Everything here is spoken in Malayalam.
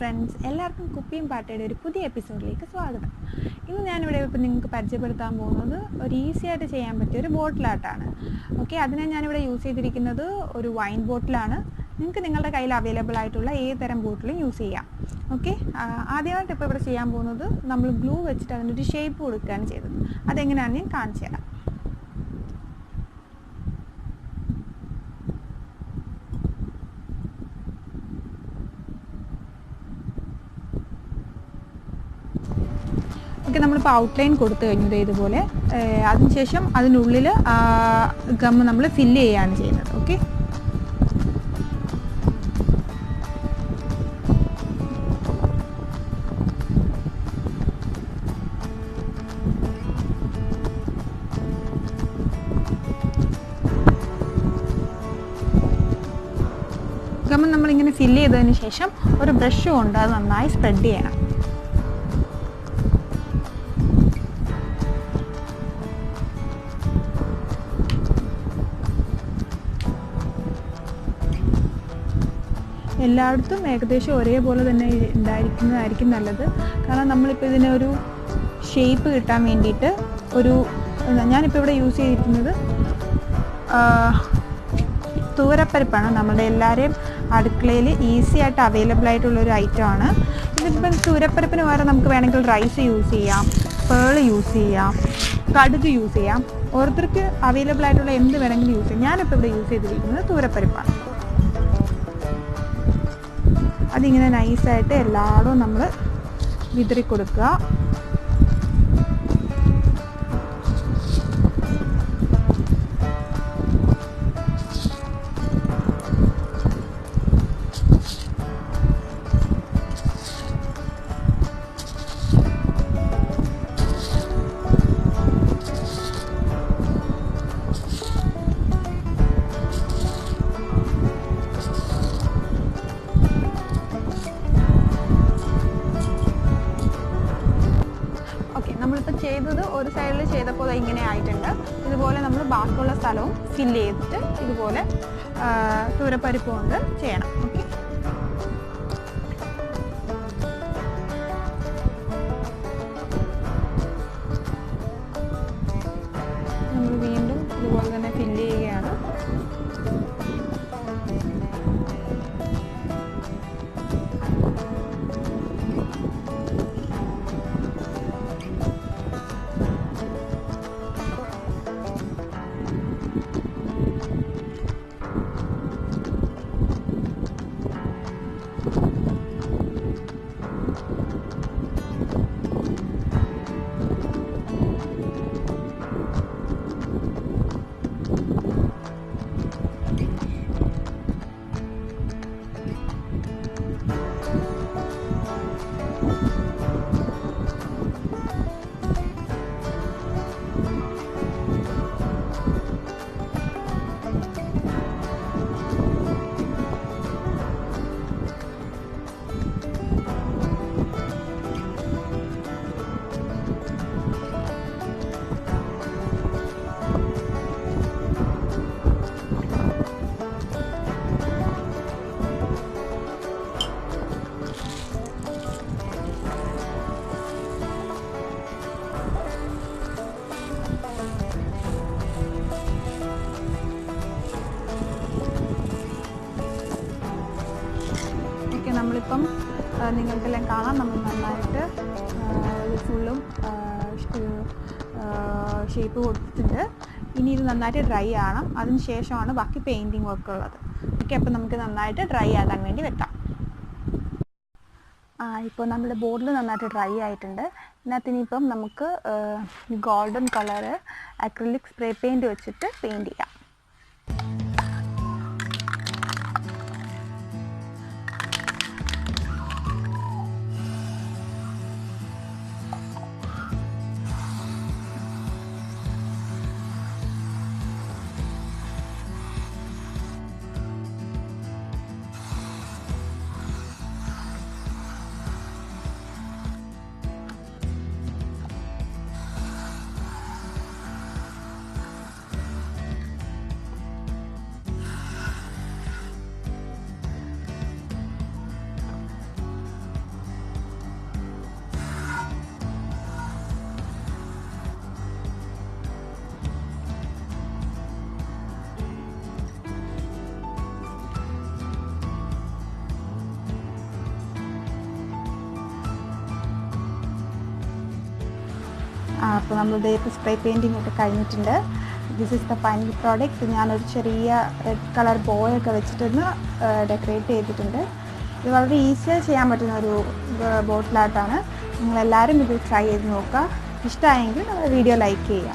ഫ്രണ്ട്സ്, എല്ലാവർക്കും കുപ്പിയും പാട്ടയുടെ ഒരു പുതിയ എപ്പിസോഡിലേക്ക് സ്വാഗതം. ഇന്ന് ഞാനിവിടെ ഇപ്പോൾ നിങ്ങൾക്ക് പരിചയപ്പെടുത്താൻ പോകുന്നത് ഒരു ഈസി ആയിട്ട് ചെയ്യാൻ പറ്റിയ ഒരു ബോട്ടിൽ ആർട്ടാണ്. ഓക്കെ, അതിനെ ഞാനിവിടെ യൂസ് ചെയ്തിരിക്കുന്നത് ഒരു വൈൻ ബോട്ടിലാണ്. നിങ്ങൾക്ക് നിങ്ങളുടെ കയ്യിൽ അവൈലബിൾ ആയിട്ടുള്ള ഏത് തരം ബോട്ടിലും യൂസ് ചെയ്യാം. ഓക്കെ, ആദ്യമായിട്ട് ഇപ്പോൾ ഇവിടെ ചെയ്യാൻ പോകുന്നത് നമ്മൾ ഗ്ലൂ വെച്ചിട്ട് അതിനൊരു ഷേപ്പ് കൊടുക്കുകയാണ് ചെയ്തത്. അതെങ്ങനെയാണെന്ന് ഞാൻ കാണിച്ചു തരാം. ഓക്കെ, നമ്മളിപ്പോൾ ഔട്ട്ലൈൻ കൊടുത്തു കഴിഞ്ഞത് ഇതുപോലെ. അതിനുശേഷം അതിനുള്ളിൽ ഗം നമ്മൾ ഫില്ല് ചെയ്യുകയാണ് ചെയ്യുന്നത്. ഓക്കെ, ഗം നമ്മളിങ്ങനെ ഫില്ല് ചെയ്തതിന് ശേഷം ഒരു ബ്രഷ് കൊണ്ട് അത് നന്നായി സ്പ്രെഡ് ചെയ്യണം. എല്ലായിടത്തും ഏകദേശം ഒരേപോലെ തന്നെ ഉണ്ടായിരിക്കുന്നതായിരിക്കും നല്ലത്. കാരണം നമ്മളിപ്പോൾ ഇതിനൊരു ഷേപ്പ് കിട്ടാൻ വേണ്ടിയിട്ട് ഞാനിപ്പോൾ ഇവിടെ യൂസ് ചെയ്തിരിക്കുന്നത് തൂരപ്പരിപ്പാണ്. നമ്മുടെ എല്ലാവരെയും അടുക്കളയിൽ ഈസി ആയിട്ട് അവൈലബിൾ ആയിട്ടുള്ളൊരു ഐറ്റമാണ്. ഇതിപ്പം തൂരപ്പരിപ്പിന് പകരം നമുക്ക് വേണമെങ്കിൽ റൈസ് യൂസ് ചെയ്യാം, പേള് യൂസ് ചെയ്യാം, കടുക് യൂസ് ചെയ്യാം. ഓരോരുത്തർക്ക് അവൈലബിൾ ആയിട്ടുള്ള എന്ത് വേണമെങ്കിലും യൂസ് ചെയ്യാം. ഞാനിപ്പോൾ ഇവിടെ യൂസ് ചെയ്തിരിക്കുന്നത് തൂരപ്പരിപ്പാണ്. അതിങ്ങനെ നൈസായിട്ട് എല്ലായിടവും നമ്മൾ വിതറി കൊടുക്കുക. നമ്മളിപ്പോൾ ചെയ്തത് ഒരു സൈഡിൽ ചെയ്തപ്പോൾ ഇങ്ങനെ ആയിട്ടുണ്ട്. ഇതുപോലെ നമ്മൾ ബാക്കിയുള്ള സ്ഥലവും ഫില്ല് ചെയ്തിട്ട് ഇതുപോലെ തൂരപ്പരിപ്പ് കൊണ്ട് ചെയ്യണം. ഓക്കെ, നമ്മൾ വീണ്ടും ഇതുപോലെ തന്നെ ഫില്ല് ചെയ്യുകയാണ്. നമ്മളിപ്പം നിങ്ങൾക്കെല്ലാം കാണാം, നമ്മൾ നന്നായിട്ട് ഫുള്ളും ഷേപ്പ് കൊടുത്തിട്ടുണ്ട്. ഇനി ഇത് നന്നായിട്ട് ഡ്രൈ ആവണം. അതിന് ശേഷമാണ് ബാക്കി പെയിൻറ്റിങ് വർക്ക് ഉള്ളത്. ഓക്കെ, അപ്പോൾ നമുക്ക് നന്നായിട്ട് ഡ്രൈ ആകാൻ വേണ്ടി വെക്കാം. ഇപ്പോൾ നമ്മുടെ ബോർഡിൽ നന്നായിട്ട് ഡ്രൈ ആയിട്ടുണ്ട്. ഇതിനകത്ത് ഇനിയിപ്പം നമുക്ക് golden colour acrylic spray paint വെച്ചിട്ട് പെയിൻറ്റ് ചെയ്യാം. അപ്പോൾ നമ്മളുടെ സ്പ്രേ പെയിൻറ്റിംഗ് ഒക്കെ കഴിഞ്ഞിട്ടുണ്ട്. This is the final product. ഞാനൊരു ചെറിയ റെഡ് കളർ ബോയൊക്കെ വെച്ചിട്ടൊന്ന് ഡെക്കറേറ്റ് ചെയ്തിട്ടുണ്ട്. ഇത് വളരെ ഈസിയായി ചെയ്യാൻ പറ്റുന്ന ഒരു ബോട്ടിൽ ആർട്ടാണ്. നിങ്ങളെല്ലാവരും ഇത് ട്രൈ ചെയ്ത് നോക്കുക. ഇഷ്ടമായെങ്കിൽ വീഡിയോ ലൈക്ക് ചെയ്യുക.